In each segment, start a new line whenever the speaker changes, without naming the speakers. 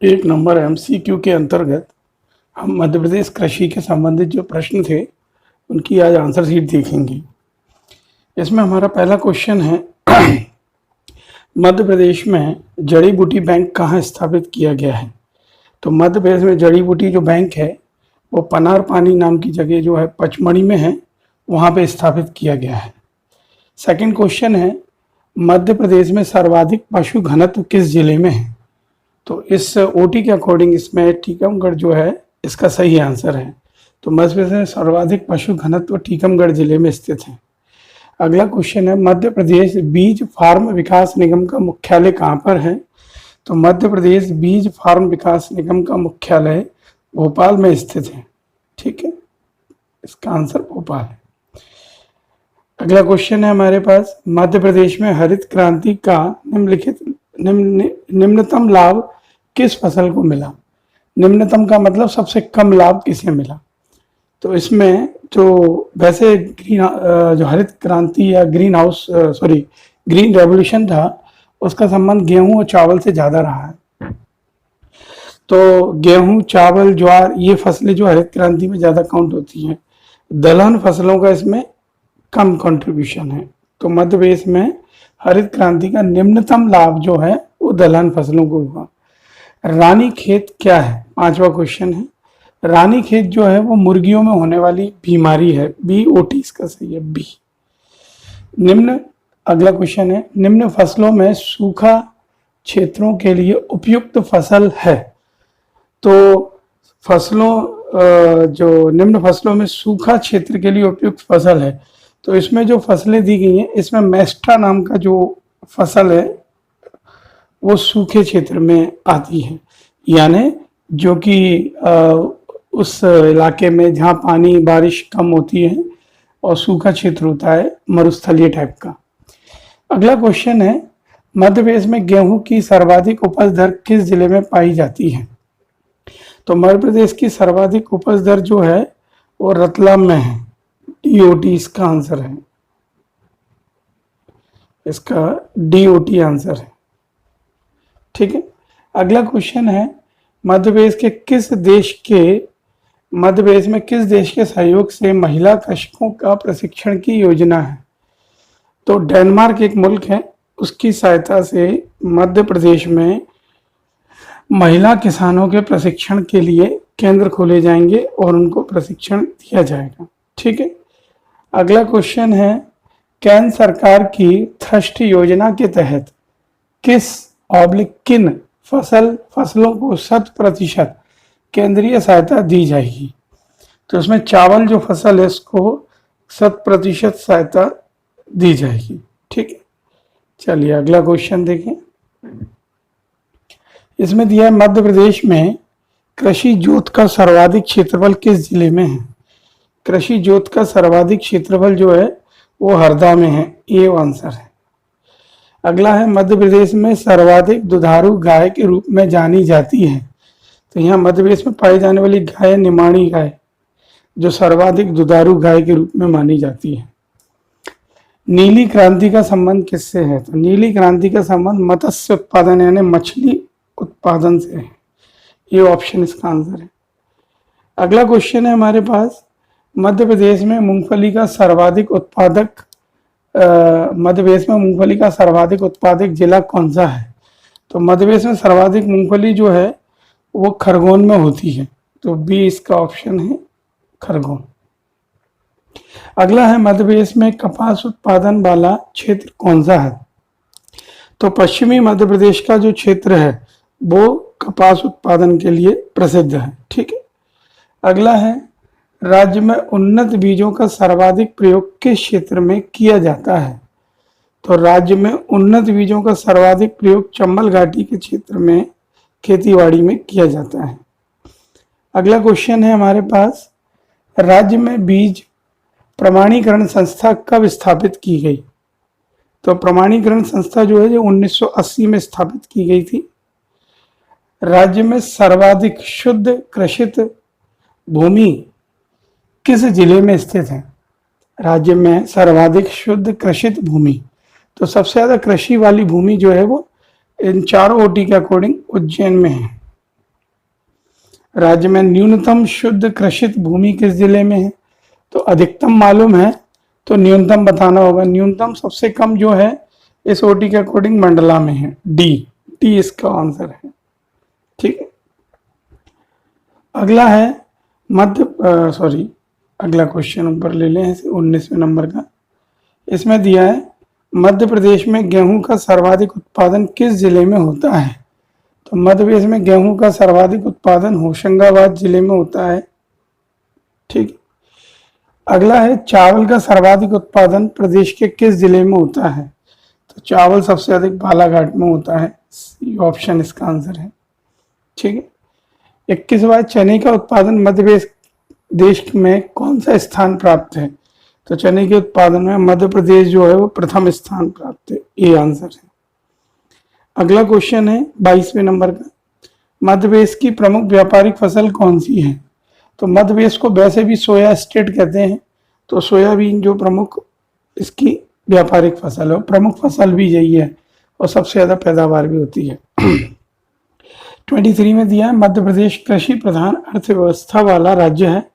एक number MCQ के अंतर्गत हम मध्य प्रदेश कृषि के संबंधित जो प्रश्न थे उनकी आज आंसर शीट देखेंगे। इसमें हमारा पहला क्वेश्चन है मध्य प्रदेश में जड़ी बूटी बैंक कहाँ स्थापित किया गया है। तो मध्य प्रदेश में जड़ी बूटी जो बैंक है वो पनार पानी नाम की जगह जो है पचमढ़ी में है, वहाँ पे स्थापित किया गया है। सेकंड क्वेश्चन है मध्य प्रदेश में सर्वाधिक पशु घनत्व किस जिले में है। तो इस ओटी के अकॉर्डिंग इसमें टीकमगढ़ जो है इसका सही आंसर है। तो मध्य प्रदेश में सर्वाधिक पशु घनत्व टीकमगढ़ जिले में स्थित है। अगला क्वेश्चन है मध्य प्रदेश बीज फार्म विकास निगम का मुख्यालय कहाँ पर है। तो मध्य प्रदेश बीज फार्म विकास निगम का मुख्यालय भोपाल में स्थित है। ठीक है, इसका आंसर भोपाल है। अगला क्वेश्चन है हमारे पास मध्य प्रदेश में हरित क्रांति का निम्नतम लाभ किस फसल को मिला। निम्नतम का मतलब सबसे कम लाभ किसे मिला। तो इसमें जो वैसे जो हरित क्रांति या ग्रीन रेवोल्यूशन था उसका संबंध गेहूं और चावल से ज्यादा रहा है। तो गेहूं, चावल, ज्वार ये फसलें जो हरित क्रांति में ज्यादा काउंट होती हैं। दलहन फसलों का इसमें कम कंट्रीब्यूशन है। तो मध्य प्रदेश में हरित क्रांति का निम्नतम लाभ जो है वो दलहन फसलों को हुआ। रानी खेत क्या है, पांचवा क्वेश्चन है। रानी खेत जो है वो मुर्गियों में होने वाली बीमारी है। BOT इसका सही है, बी। अगला क्वेश्चन है निम्न फसलों में सूखा क्षेत्रों के लिए उपयुक्त फसल है। तो जो निम्न फसलों में सूखा क्षेत्र के लिए उपयुक्त फसल है, तो इसमें जो फसलें दी गई हैं इसमें मेस्टा नाम का जो फसल है वो सूखे क्षेत्र में आती है, यानी जो कि उस इलाके में जहाँ पानी बारिश कम होती है और सूखा क्षेत्र होता है, मरुस्थलीय टाइप का। अगला क्वेश्चन है मध्य प्रदेश में गेहूं की सर्वाधिक उपज दर किस जिले में पाई जाती है। तो मध्य प्रदेश की सर्वाधिक उपज दर जो है वो रतलाम में है। DOT इसका आंसर है, इसका DOT आंसर है। ठीक है, अगला क्वेश्चन है मध्य प्रदेश में किस देश के सहयोग से महिला कृषकों का प्रशिक्षण की योजना है। तो डेनमार्क एक मुल्क है, उसकी सहायता से मध्य प्रदेश में महिला किसानों के प्रशिक्षण के लिए केंद्र खोले जाएंगे और उनको प्रशिक्षण दिया जाएगा। ठीक है, अगला क्वेश्चन है केंद्र सरकार की थ्रस्ट योजना के तहत किन फसलों को 100% केंद्रीय सहायता दी जाएगी। तो इसमें चावल जो फसल है इसको 100% सहायता दी जाएगी। ठीक है, चलिए अगला क्वेश्चन देखें। इसमें दिया है मध्य प्रदेश में कृषि जोत का सर्वाधिक क्षेत्रफल किस जिले में है। कृषि जोत का सर्वाधिक क्षेत्रफल जो है वो हरदा में है, ये आंसर है। अगला है मध्य प्रदेश में सर्वाधिक दुधारू गाय के रूप में जानी जाती है। तो यहाँ मध्य प्रदेश में पाई जाने वाली गाय निमाणी गाय जो सर्वाधिक दुधारू गाय के रूप में मानी जाती है। नीली क्रांति का संबंध किससे है। तो नीली क्रांति का संबंध मत्स्य उत्पादन यानी मछली उत्पादन से है, ये ऑप्शन इसका आंसर है। अगला क्वेश्चन है हमारे पास मध्य प्रदेश में मूंगफली का सर्वाधिक उत्पादक जिला कौन सा है। तो मध्य प्रदेश में सर्वाधिक मूंगफली जो है वो खरगोन में होती है। तो बी इसका ऑप्शन है, खरगोन। अगला है मध्य प्रदेश में कपास उत्पादन वाला क्षेत्र कौन सा है। तो पश्चिमी मध्य प्रदेश का जो क्षेत्र है वो कपास उत्पादन के लिए प्रसिद्ध है। ठीक है, अगला है राज्य में उन्नत बीजों का सर्वाधिक प्रयोग किस क्षेत्र में किया जाता है। तो राज्य में उन्नत बीजों का सर्वाधिक प्रयोग चंबल घाटी के क्षेत्र में खेतीबाड़ी में किया जाता है। अगला क्वेश्चन है हमारे पास राज्य में बीज प्रमाणीकरण संस्था कब स्थापित की गई। तो प्रमाणीकरण संस्था जो है जो 1980 में स्थापित की गई थी। राज्य में सर्वाधिक शुद्ध कृषित भूमि किस जिले में स्थित है। राज्य में सर्वाधिक शुद्ध कृषित भूमि, तो सबसे ज्यादा कृषि वाली भूमि जो है वो इन चारों OT के अकॉर्डिंग उज्जैन में है। राज्य में न्यूनतम शुद्ध कृषित भूमि किस जिले में है? तो अधिकतम मालूम है तो न्यूनतम बताना होगा। न्यूनतम सबसे कम जो है इस ओटी के अकॉर्डिंग मंडला में है, डी इसका आंसर है। ठीक है, अगला है अगला क्वेश्चन ऊपर ले लें 19वें नंबर का। इसमें दिया है मध्य प्रदेश में गेहूं का सर्वाधिक उत्पादन किस जिले में होता है? तो मध्य प्रदेश में गेहूं का सर्वाधिक उत्पादन होशंगाबाद जिले में होता है। ठीक, अगला है चावल का सर्वाधिक उत्पादन प्रदेश के किस जिले में होता है? तो चावल सबसे अधिक बालाघाट में होता है, ऑप्शन इसका आंसर है। ठीक है, 21वां चने का उत्पादन मध्य प्रदेश में कौन सा स्थान प्राप्त है? तो चने के उत्पादन में मध्य प्रदेश जो है वो प्रथम स्थान प्राप्त है, ये आंसर है। अगला क्वेश्चन है 22वें नंबर का, मध्य प्रदेश की प्रमुख व्यापारिक फसल कौन सी है? तो मध्य प्रदेश को वैसे भी सोया स्टेट कहते हैं, तो सोयाबीन जो प्रमुख इसकी व्यापारिक फसल है, प्रमुख फसल भी यही है और सबसे ज्यादा पैदावार भी होती है। 23 में दिया है मध्य प्रदेश कृषि प्रधान अर्थव्यवस्था वाला राज्य है,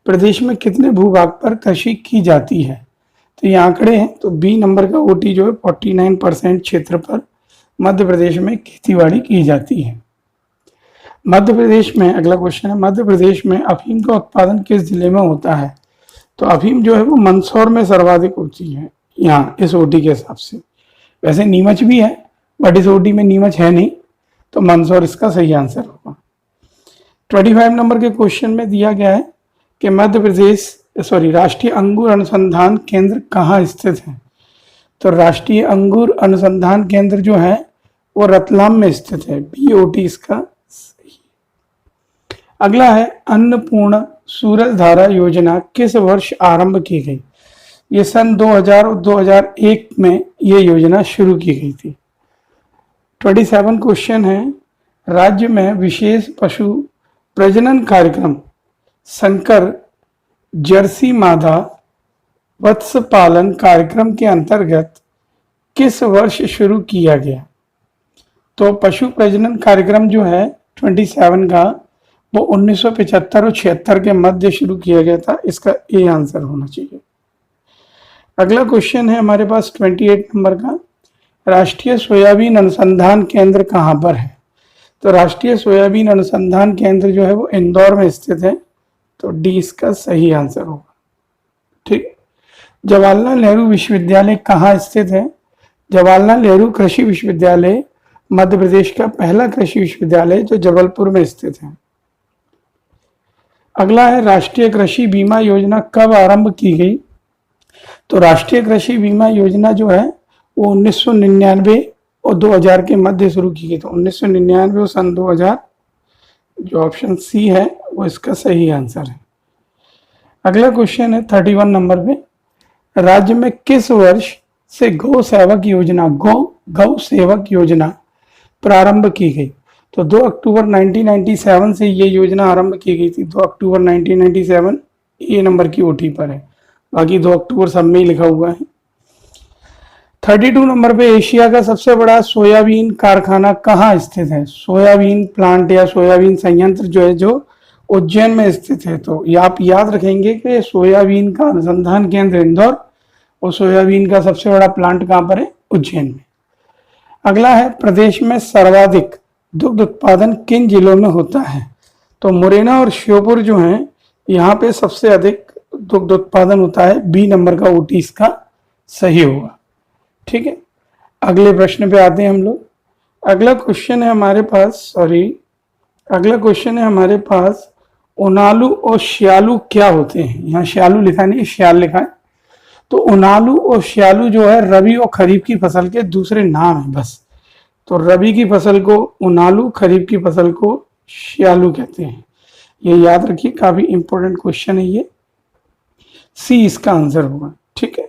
प्रदेश में कितने भूभाग पर कृषि की जाती है? तो ये आंकड़े हैं, तो बी नंबर का ओटी जो है 49% क्षेत्र पर मध्य प्रदेश में खेतीबाड़ी की जाती है। मध्य प्रदेश में अगला क्वेश्चन है, मध्य प्रदेश में अफीम का उत्पादन किस जिले में होता है? तो अफीम जो है वो मंदसौर में सर्वाधिक होती है यहाँ इस ओटी के हिसाब से। वैसे नीमच भी है बट इस ओटी में नीमच है नहीं, तो मंदसौर इसका सही आंसर होगा। 25 नंबर के क्वेश्चन में दिया गया है कि मध्य प्रदेश राष्ट्रीय अंगूर अनुसंधान केंद्र कहाँ स्थित है? तो राष्ट्रीय अंगूर अनुसंधान केंद्र जो है वो रतलाम में स्थित है, बीओटी इसका सही। अगला है अन्नपूर्णा सूरजधारा योजना किस वर्ष आरंभ की गई? ये सन 2000 और 2001 में ये योजना शुरू की गई थी। 27 क्वेश्चन है, राज्य में विशेष पशु प्रजनन कार्यक्रम संकर जर्सी मादा वत्स पालन कार्यक्रम के अंतर्गत किस वर्ष शुरू किया गया? तो पशु प्रजनन कार्यक्रम जो है 27 का वो 1975 और 76 के मध्य शुरू किया गया था, इसका ए आंसर होना चाहिए। अगला क्वेश्चन है हमारे पास 28 नंबर का, राष्ट्रीय सोयाबीन अनुसंधान केंद्र कहाँ पर है? तो राष्ट्रीय सोयाबीन अनुसंधान केंद्र जो है वो इंदौर में स्थित है, तो डी इसका सही आंसर होगा। ठीक, जवाहरलाल नेहरू विश्वविद्यालय कहाँ स्थित है? जवाहरलाल नेहरू कृषि विश्वविद्यालय मध्य प्रदेश का पहला कृषि विश्वविद्यालय जो जबलपुर में स्थित है। अगला है राष्ट्रीय कृषि बीमा योजना कब आरंभ की गई? तो राष्ट्रीय कृषि बीमा योजना जो है वो 1999 और 2000 के मध्य शुरू की गई। तो 1999 और सन 2000 जो ऑप्शन सी है वो इसका सही आंसर है। अगला क्वेश्चन है 31 नंबर पे, राज्य में किस वर्ष से गौ सेवक योजना प्रारंभ की गई? तो 2 अक्टूबर 1997 से ये योजना आरंभ की गई थी। 2 अक्टूबर 1997 ए नंबर की ओटी पर है, बाकी 2 अक्टूबर सब में ही लिखा हुआ है। 32 नंबर पे, एशिया का सबसे बड़ा सोयाबीन कारखाना कहाँ स्थित है? सोयाबीन प्लांट या सोयाबीन संयंत्र जो है जो उज्जैन में स्थित है। तो ये आप याद रखेंगे कि सोयाबीन का अनुसंधान केंद्र इंदौर और सोयाबीन का सबसे बड़ा प्लांट कहाँ पर है? उज्जैन में। अगला है, प्रदेश में सर्वाधिक दुग्ध उत्पादन किन जिलों में होता है? तो मुरैना और श्योपुर जो हैं यहाँ पे सबसे अधिक दुग्ध उत्पादन होता है, बी नंबर का ओटी इसका सही होगा। ठीक है, अगले प्रश्न पे आते हैं हम लोग। अगला क्वेश्चन है हमारे पास उनालू और श्यालू क्या होते हैं? यहाँ श्यालू लिखा नहीं, श्याल लिखा है। तो उनालू और श्यालू जो है रबी और खरीफ की फसल के दूसरे नाम है बस। तो रबी की फसल को उनालू, खरीफ की फसल को श्यालू कहते हैं, ये याद रखिए, काफी इंपॉर्टेंट क्वेश्चन है ये, सी इसका आंसर होगा। ठीक है,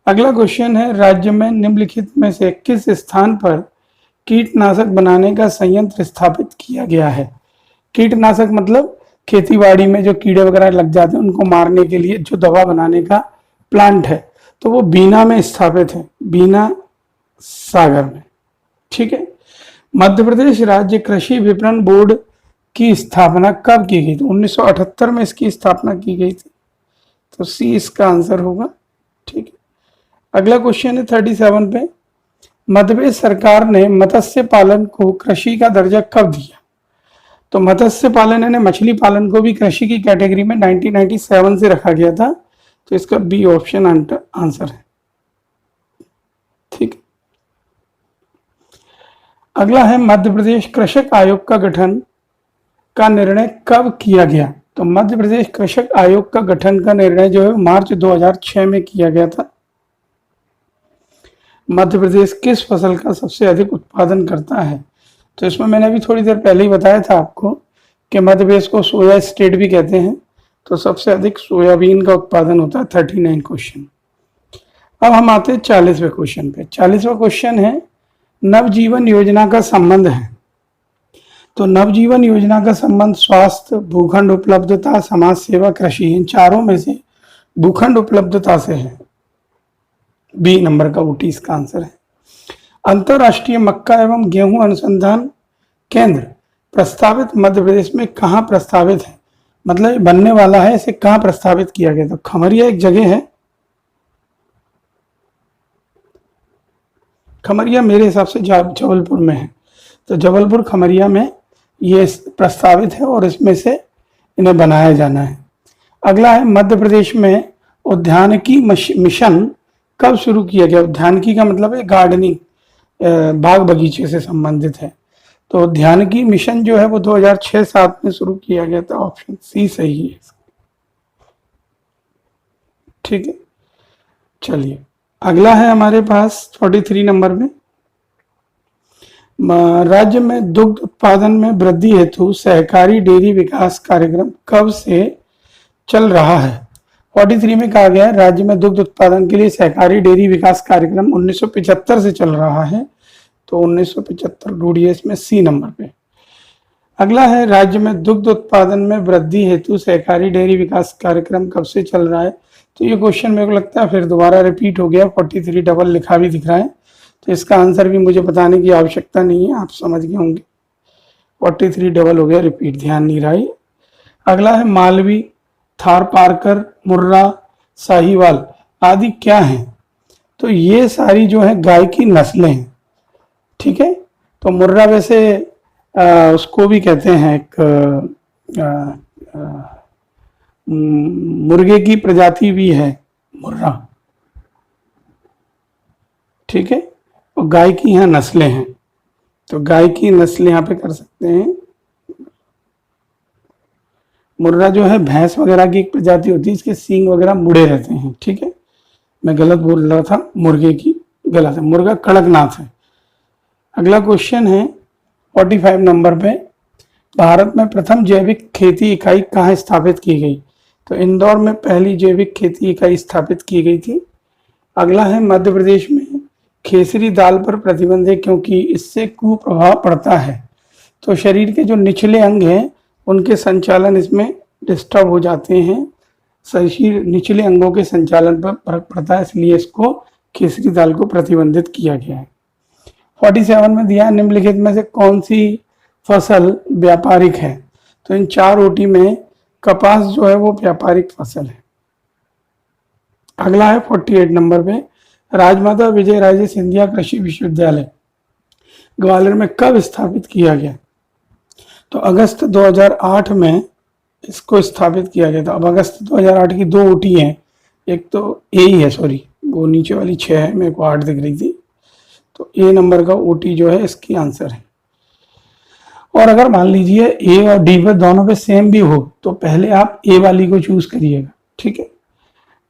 अगला क्वेश्चन है, राज्य में निम्नलिखित में से किस स्थान पर कीटनाशक बनाने का संयंत्र स्थापित किया गया है? कीटनाशक मतलब खेतीबाड़ी में जो कीड़े वगैरह लग जाते हैं उनको मारने के लिए जो दवा बनाने का प्लांट है, तो वो बीना में स्थापित है, बीना सागर में। ठीक है, मध्य प्रदेश राज्य कृषि विपणन बोर्ड की स्थापना कब की गई थी? 1978 में इसकी स्थापना की गई थी। तो सी इसका आंसर होगा। ठीक है, अगला क्वेश्चन है 37 पे, मध्य प्रदेश सरकार ने मत्स्य पालन को कृषि का दर्जा कब दिया? तो मत्स्य पालन यानी मछली पालन को भी कृषि की कैटेगरी में 1997 से रखा गया था। तो इसका बी ऑप्शन आंसर है। ठीक, अगला है मध्य प्रदेश कृषक आयोग का गठन का निर्णय कब किया गया? तो मध्य प्रदेश कृषक आयोग का गठन का निर्णय जो है मार्च 2006 में किया गया था। मध्य प्रदेश किस फसल का सबसे अधिक उत्पादन करता है? तो इसमें मैंने अभी थोड़ी देर पहले ही बताया था आपको कि मध्य प्रदेश को सोया स्टेट भी कहते हैं। तो सबसे अधिक सोयाबीन का उत्पादन होता है। 39 क्वेश्चन। अब हम आते हैं 40वें क्वेश्चन पे। 40वां क्वेश्चन है, नवजीवन योजना का संबंध है। तो नवजीवन योजना का संबंध स्वास्थ्य, भूखंड उपलब्धता, समाज सेवा, कृषि, इन चारों में से भूखंड उपलब्धता से है। बी नंबर का ऊटी इसका आंसर है। अंतरराष्ट्रीय मक्का एवं गेहूं अनुसंधान केंद्र प्रस्तावित मध्य प्रदेश में कहाँ प्रस्तावित है? मतलब ये बनने वाला है, इसे कहाँ प्रस्तावित किया गया? तो खमरिया एक जगह है। खमरिया मेरे हिसाब से जबलपुर में है। तो जबलपुर खमरिया में ये प्रस्तावित है और इसमें से इन्हें बनाया जाना है। अगला है, मध्य प्रदेश में उद्यानिकी मिशन कब शुरू किया गया? उद्यानिकी का मतलब है गार्डनिंग, बाग बगीचे से संबंधित है। तो उद्यानिकी मिशन जो है वो 2006-07 में शुरू किया गया था। ऑप्शन सी सही है। ठीक है, चलिए अगला है हमारे पास 43 नंबर में, राज्य में दुग्ध उत्पादन में वृद्धि हेतु सहकारी डेयरी विकास कार्यक्रम कब से चल रहा है? 43 में कहा गया है राज्य में दुग्ध उत्पादन के लिए सहकारी डेयरी विकास कार्यक्रम 1975 से चल रहा है। तो 1975 ढूंढिए इसमें, सी नंबर पे। अगला है, राज्य में दुग्ध उत्पादन में वृद्धि हेतु सहकारी डेयरी विकास कार्यक्रम कब से चल रहा है? तो ये क्वेश्चन मेरे को लगता है फिर दोबारा रिपीट हो गया। 43 डबल लिखा भी दिख रहा है। तो इसका आंसर भी मुझे बताने की आवश्यकता नहीं है, आप समझ गए होंगे। 43 डबल हो गया, रिपीट, ध्यान नहीं रहा है। अगला है, मालवी, थार पारकर, मुर्रा, साहिवाल आदि क्या हैं? तो ये सारी जो है गाय की नस्लें हैं। ठीक है, तो मुर्रा वैसे उसको भी कहते हैं एक मुर्गे की प्रजाति भी है मुर्रा। ठीक है, और गाय की यहाँ नस्लें हैं। तो गाय की नस्ल यहाँ पे कर सकते हैं। मुर्रा जो है भैंस वगैरह की एक प्रजाति होती है, इसके सींग वगैरह मुड़े रहते हैं। ठीक है, मैं गलत बोल रहा था, मुर्गे की गलत है, मुर्गा कड़कनाथ है। अगला क्वेश्चन है 45 नंबर पे, भारत में प्रथम जैविक खेती इकाई कहाँ स्थापित की गई? तो इंदौर में पहली जैविक खेती इकाई स्थापित की गई थी। अगला है, मध्य प्रदेश में खेसरी दाल पर प्रतिबंध है क्योंकि इससे कुप्रभाव पड़ता है। तो शरीर के जो निचले अंग हैं उनके संचालन इसमें डिस्टर्ब हो जाते हैं, शरीर निचले अंगों के संचालन पर फर्क पड़ता है, इसलिए इसको खेसरी दाल को प्रतिबंधित किया गया है। 47 में दिया, निम्नलिखित में से कौन सी फसल व्यापारिक है? तो इन 4 ओटी में कपास जो है वो व्यापारिक फसल है। अगला है 48 नंबर पे, राजमाता विजय राजे सिंधिया कृषि विश्वविद्यालय ग्वालियर में कब स्थापित किया गया? तो अगस्त 2008 में इसको स्थापित किया गया था। अब अगस्त 2008 की 2 ओटी हैं, एक तो ए ही है, सॉरी वो नीचे वाली 6 है, मेरे को 8 दिख रही थी। तो ए नंबर का ओटी जो है इसकी आंसर है। और अगर मान लीजिए ए और डी पे दोनों पे सेम भी हो तो पहले आप ए वाली को चूज करिएगा। ठीक है,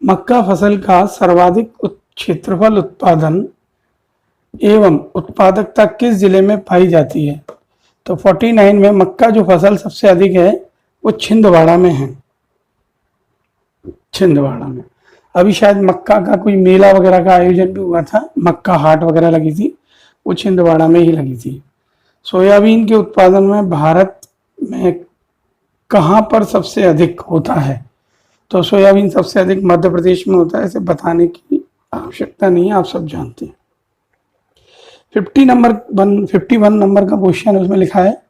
मक्का फसल का सर्वाधिक क्षेत्रफल उत्पादन एवं उत्पादकता किस जिले में पाई जाती है? तो 49 में मक्का जो फसल सबसे अधिक है वो छिंदवाड़ा में है। छिंदवाड़ा में अभी शायद मक्का का कोई मेला वगैरह का आयोजन भी हुआ था, मक्का हाट वगैरह लगी थी, वो छिंदवाड़ा में ही लगी थी। सोयाबीन के उत्पादन में भारत में कहाँ पर सबसे अधिक होता है? तो सोयाबीन सबसे अधिक मध्य प्रदेश में होता है, इसे बताने की आवश्यकता नहीं है, आप सब जानते हैं। 51 नंबर का क्वेश्चन है, उसमें लिखा है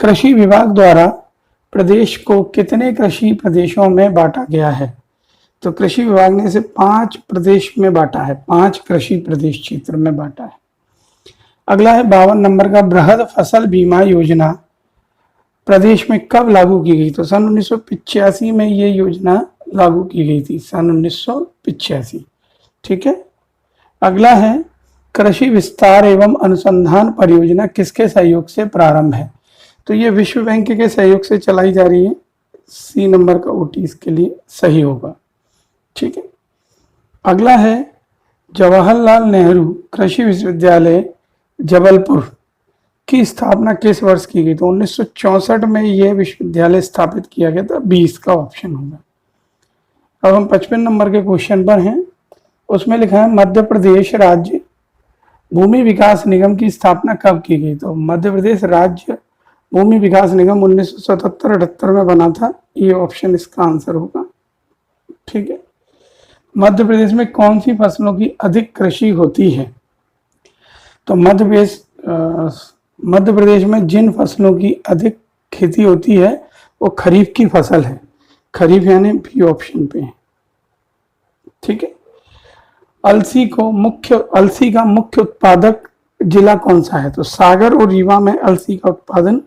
कृषि विभाग द्वारा प्रदेश को कितने कृषि प्रदेशों में बांटा गया है? तो कृषि विभाग ने इसे 5 प्रदेश में बांटा है, 5 कृषि प्रदेश क्षेत्र में बांटा है। अगला है 52 नंबर का, बृहद फसल बीमा योजना प्रदेश में कब लागू की गई? तो सन 1985 में ये योजना लागू की गई थी, सन 1985। ठीक है। अगला है कृषि विस्तार एवं अनुसंधान परियोजना किसके सहयोग से प्रारंभ है? तो ये विश्व बैंक के सहयोग से चलाई जा रही है। सी नंबर का ओटी इसके लिए सही होगा। ठीक है। अगला है जवाहरलाल नेहरू कृषि विश्वविद्यालय जबलपुर की स्थापना किस वर्ष की गई? तो 1964 में यह विश्वविद्यालय स्थापित किया गया था। 20 का ऑप्शन होगा। अब हम 55 नंबर के क्वेश्चन पर हैं। उसमें लिखा है मध्य प्रदेश राज्य भूमि विकास निगम की स्थापना कब की गई? तो मध्य प्रदेश राज्य भूमि विकास निगम 1977-78 में बना था। ये ऑप्शन इसका आंसर होगा। ठीक है। मध्य प्रदेश में कौन सी फसलों की अधिक कृषि होती है? तो मध्य प्रदेश में जिन फसलों की अधिक खेती होती है वो खरीफ की फसल है। खरीफ यानी बी ऑप्शन पे है। ठीक है। अलसी का मुख्य उत्पादक जिला कौन सा है? तो सागर और रीवा में अलसी का उत्पादन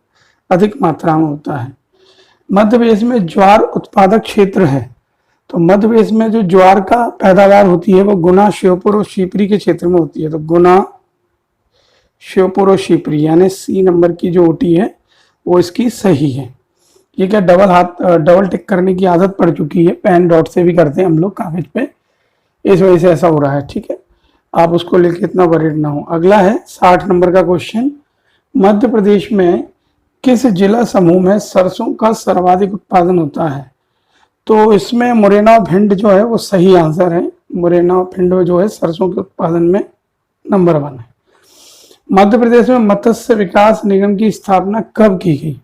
अधिक मात्रा में होता है। मध्य प्रदेश में ज्वार उत्पादक क्षेत्र है। तो मध्य प्रदेश में जो ज्वार का पैदावार होती है वो गुना, श्योपुर और शिवपुरी के क्षेत्र में होती है। तो गुना, श्योपुर और शिवपुरी यानी सी नंबर की जो ओटी है वो इसकी सही है। ये क्या डबल टिक करने की आदत पड़ चुकी है, पेन डॉट से भी करते हैं हम लोग कागज पे, इस वजह से ऐसा हो रहा है। ठीक है। आप उसको लेके इतना वरीड ना हो। अगला है 60 नंबर का क्वेश्चन, मध्य प्रदेश में किस जिला समूह में सरसों का सर्वाधिक उत्पादन होता है? तो इसमें मुरैना और भिंड जो है वो सही आंसर है। मुरैना और भिंड जो है सरसों के उत्पादन में नंबर 1 है। मध्य प्रदेश में मत्स्य विकास निगम की स्थापना कब की गई?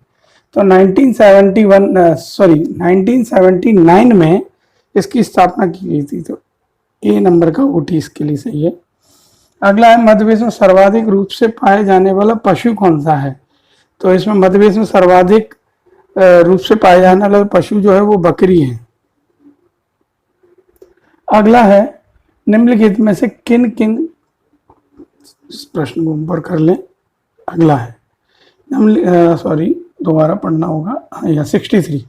तो 1979 में इसकी स्थापना की गई थी। तो ए नंबर का ओटी इसके लिए सही है। अगला है मध्य प्रदेश में सर्वाधिक रूप से पाए जाने वाला पशु कौन सा है? तो इसमें मध्य प्रदेश में सर्वाधिक रूप से पाए जाने वाला पशु जो है वो बकरी है। अगला है निम्नलिखित में से किन किन, इस प्रश्न को ऊपर कर लें। अगला है दोबारा पढ़ना होगा। हाँ, 63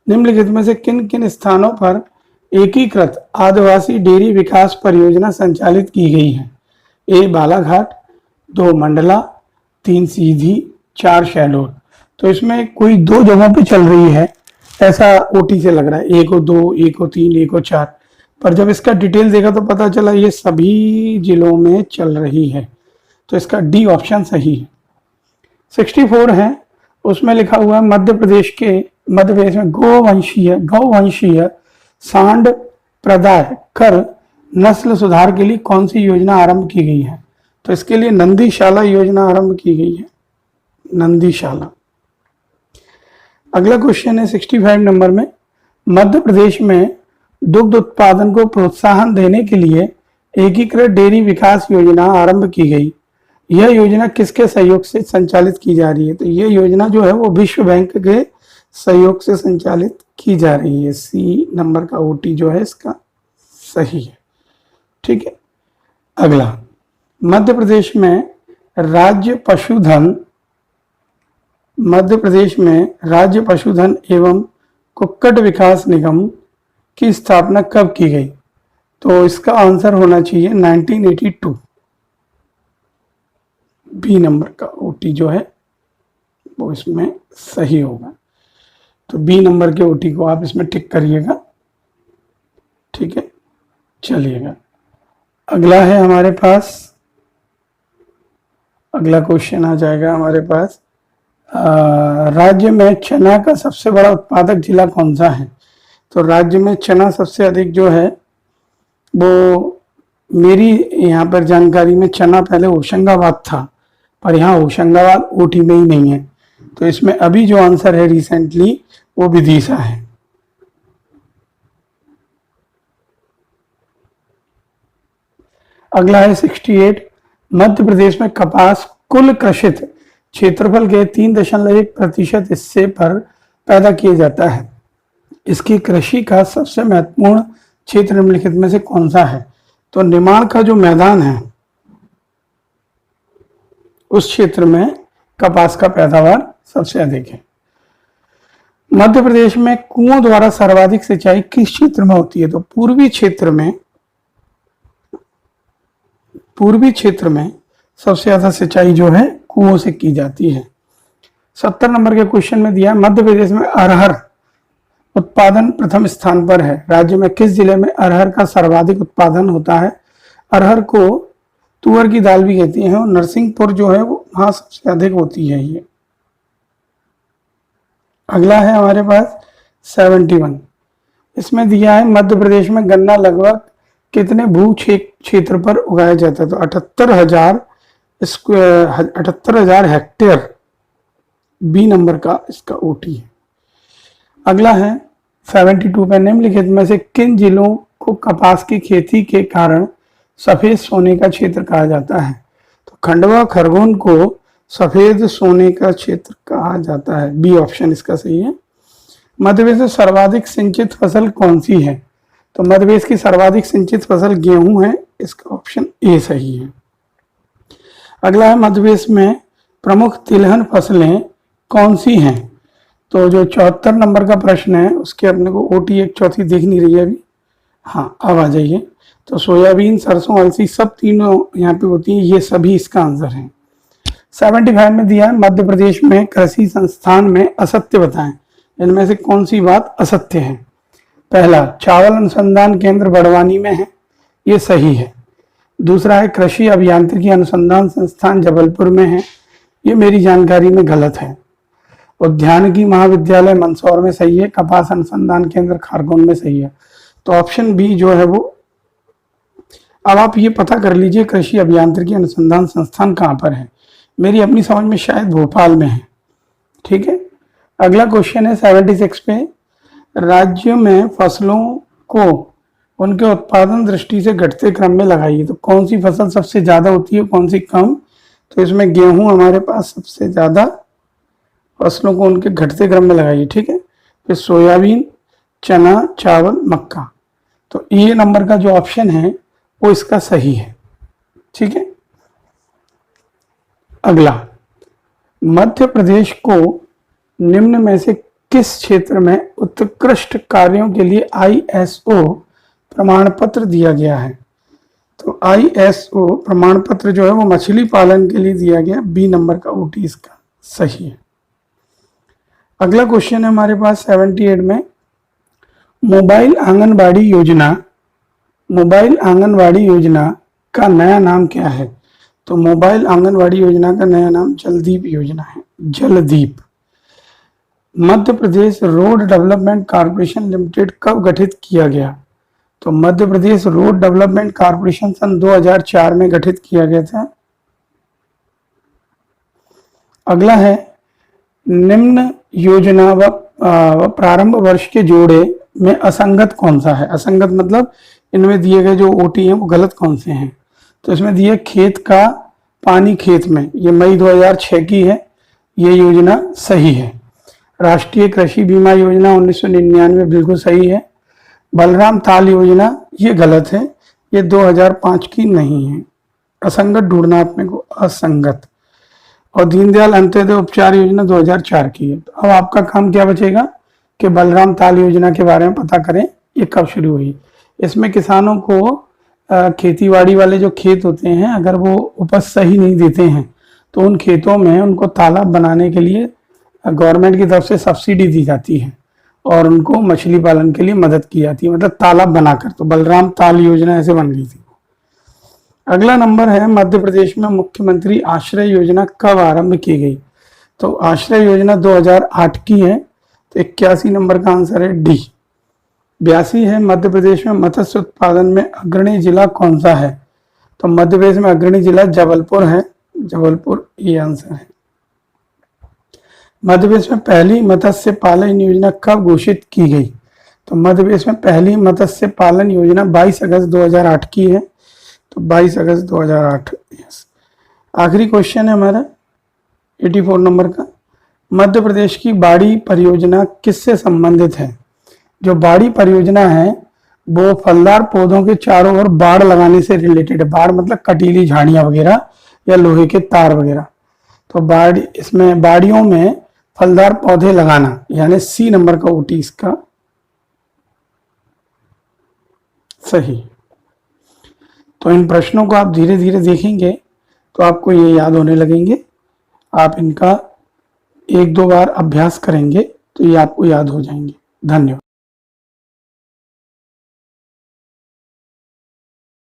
निम्नलिखित में से किन किन स्थानों पर एकीकृत आदिवासी डेयरी विकास परियोजना संचालित की गई है? ए बालाघाट, 2 मंडला, 3 सीधी, 4 शहडोल। तो इसमें कोई 2 जगहों पे चल रही है ऐसा ओटी से लग रहा है। एक और 2, एक और 3, एक और 4, पर जब इसका डिटेल देखा तो पता चला ये सभी जिलों में चल रही है। तो इसका डी ऑप्शन सही है। 64 है, उसमें लिखा हुआ है मध्य प्रदेश में गौवंशीय सांड प्रदाय कर नस्ल सुधार के लिए कौन सी योजना आरंभ की गई है? तो इसके लिए नंदीशाला योजना आरंभ की गई है। नंदीशाला। अगला क्वेश्चन है 65 नंबर में, मध्य प्रदेश में दुग्ध उत्पादन को प्रोत्साहन देने के लिए एकीकृत डेयरी विकास योजना आरंभ की गई। यह योजना किसके सहयोग से संचालित की जा रही है? तो यह योजना जो है वो विश्व बैंक के सहयोग से संचालित की जा रही है। सी नंबर का ओटी जो है इसका सही है। ठीक है। अगला, मध्य प्रदेश में राज्य पशुधन एवं कुक्कुट विकास निगम की स्थापना कब की गई? तो इसका आंसर होना चाहिए 1982। बी नंबर का ओटी जो है वो इसमें सही होगा। तो बी नंबर के ओटी को आप इसमें टिक करिएगा। ठीक है, चलिएगा। अगला है हमारे पास, अगला क्वेश्चन आ जाएगा हमारे पास, राज्य में चना का सबसे बड़ा उत्पादक जिला कौन सा है? तो राज्य में चना सबसे अधिक जो है वो, मेरी यहाँ पर जानकारी में चना पहले होशंगाबाद था, पर यहाँ होशंगाबाद ओटी में ही नहीं है। तो इसमें अभी जो आंसर है रिसेंटली वो विदिशा है। अगला है 68, मध्य प्रदेश में कपास कुल कृषित क्षेत्रफल के 3.1% हिस्से पर पैदा किया जाता है। इसकी कृषि का सबसे महत्वपूर्ण क्षेत्र निम्नलिखित में से कौन सा है? तो निमाड़ का जो मैदान है उस क्षेत्र में कपास का पैदावार सबसे अधिक है। मध्य प्रदेश में कुओं द्वारा सर्वाधिक सिंचाई किस क्षेत्र में होती है? तो पूर्वी क्षेत्र में सबसे ज्यादा सिंचाई जो है कुओं से की जाती है। 70 नंबर के क्वेश्चन में दिया है मध्य प्रदेश में अरहर उत्पादन प्रथम स्थान पर है। राज्य में किस जिले में अरहर का सर्वाधिक उत्पादन होता है? अरहर को तुअर की दाल भी कहती है और नरसिंहपुर जो है वो वहां सबसे अधिक होती है ये। अगला है हमारे पास 71। इसमें दिया है मध्य प्रदेश में गन्ना लगभग कितने भू क्षेत्र पर उगाया जाता है? तो 78,000 हेक्टेयर बी नंबर का इसका ओटी है। अगला है 72 पे निम्नलिखित में से किन जिलों को कपास की खेती के कारण सफेद सोने का क्षेत्र कहा जाता है? तो खंडवा खरगोन को सफेद सोने का क्षेत्र कहा जाता है। बी ऑप्शन इसका सही है। मध्य प्रदेश में सर्वाधिक सिंचित फसल कौन सी है? तो मध्य प्रदेश की सर्वाधिक सिंचित फसल गेहूं है। इसका ऑप्शन ए सही है। अगला है मध्य प्रदेश में प्रमुख तिलहन फसलें कौन सी हैं? तो जो 74 नंबर का प्रश्न है उसके अपने को ओटी एक चौथी दिख नहीं रही है अभी। हाँ अब आ जाइए। तो सोयाबीन, सरसों, अलसी सब तीनों यहाँ पे होती है। ये सभी इसका आंसर है। 75 में दिया है मध्य प्रदेश में कृषि संस्थान में असत्य बताएं। इनमें से कौन सी बात असत्य है? पहला, चावल अनुसंधान केंद्र बड़वानी में है, ये सही है। दूसरा है कृषि अभियांत्रिकी अनुसंधान संस्थान जबलपुर में है, ये मेरी जानकारी में गलत है। उद्यानिकी महाविद्यालय मंदसौर में सही है। कपास अनुसंधान केंद्र खरगोन में सही है। तो ऑप्शन बी जो है वो, अब आप ये पता कर लीजिए कृषि अभियांत्रिकी अनुसंधान संस्थान कहाँ पर है। मेरी अपनी समझ में शायद भोपाल में है। ठीक है। अगला क्वेश्चन है 76 पे, राज्य में फसलों को उनके उत्पादन दृष्टि से घटते क्रम में लगाइए। तो कौन सी फसल सबसे ज्यादा होती है, कौन सी कम? तो इसमें गेहूं हमारे पास सबसे ज्यादा, फसलों को उनके घटते क्रम में लगाइए। ठीक है। फिर सोयाबीन, चना, चावल, मक्का। तो ए नंबर का जो ऑप्शन है वो इसका सही है। ठीक है। अगला, मध्य प्रदेश को निम्न में से किस क्षेत्र में उत्कृष्ट कार्यों के लिए ISO प्रमाण पत्र दिया गया है? तो ISO प्रमाण पत्र जो है वो मछली पालन के लिए दिया गया। बी नंबर का ओटी इसका सही है। अगला क्वेश्चन है हमारे पास 78 में, मोबाइल आंगनवाड़ी योजना का नया नाम क्या है? तो मोबाइल आंगनवाड़ी योजना का नया नाम जलदीप योजना है। Jaldeep. Madhya Pradesh road development corporation limited कब गठित किया गया? तो Madhya Pradesh road development corporation सन 2004 में गठित किया गया था। अगला है, निम्न योजना व प्रारंभ वर्ष के जोड़े में असंगत कौन सा है? असंगत मतलब इनमें दिए गए जो ओटी हैं वो गलत कौन से हैं? तो इसमें दिए खेत का पानी खेत में, ये मई 2006 की है, ये योजना सही है। राष्ट्रीय कृषि बीमा योजना 1999 बिल्कुल सही है। बलराम ताल योजना ये गलत है, ये 2005 की नहीं है। असंगत ढूंढना अपने को, असंगत। और दीनदयाल अंत्योदय उपचार योजना 2004 की है। तो अब आपका काम क्या बचेगा कि बलराम ताल योजना के बारे में पता करें, ये कब शुरू हुई। इसमें किसानों को खेतीबाड़ी वाले जो खेत होते हैं अगर वो उपज सही नहीं देते हैं तो उन खेतों में उनको तालाब बनाने के लिए गवर्नमेंट की तरफ से सब्सिडी दी जाती है और उनको मछली पालन के लिए मदद की जाती है, मतलब तालाब बनाकर। तो बलराम ताल योजना ऐसे बन गई थी। अगला नंबर है, मध्य प्रदेश में मुख्यमंत्री आश्रय योजना कब आरंभ की गई? तो आश्रय योजना 2008 की है। तो 81 नंबर का आंसर है डी। 82 है, मध्य प्रदेश में मत्स्य उत्पादन में अग्रणी जिला कौन सा है? तो मध्य प्रदेश में अग्रणी जिला जबलपुर है। जबलपुर ये आंसर है। मध्य प्रदेश में पहली मत्स्य पालन योजना कब घोषित की गई? तो मध्य प्रदेश में पहली मत्स्य पालन योजना 22 अगस्त 2008 की है। तो 22 अगस्त 2008। यस। आखिरी क्वेश्चन है हमारा 84 नंबर का, मध्य प्रदेश की बाड़ी परियोजना किससे संबंधित है? जो बाड़ी परियोजना है वो फलदार पौधों के चारों ओर बाड़ लगाने से रिलेटेड है। बाड़ मतलब कटीली झाड़ियां वगैरह या लोहे के तार वगैरह। तो बाड़ी, इसमें बाड़ियों में फलदार पौधे लगाना, यानी सी नंबर का ऊटी इसका सही। तो इन प्रश्नों को आप धीरे धीरे देखेंगे तो आपको ये याद होने लगेंगे। आप इनका एक दो बार अभ्यास करेंगे तो ये आपको याद हो जाएंगे। धन्यवाद।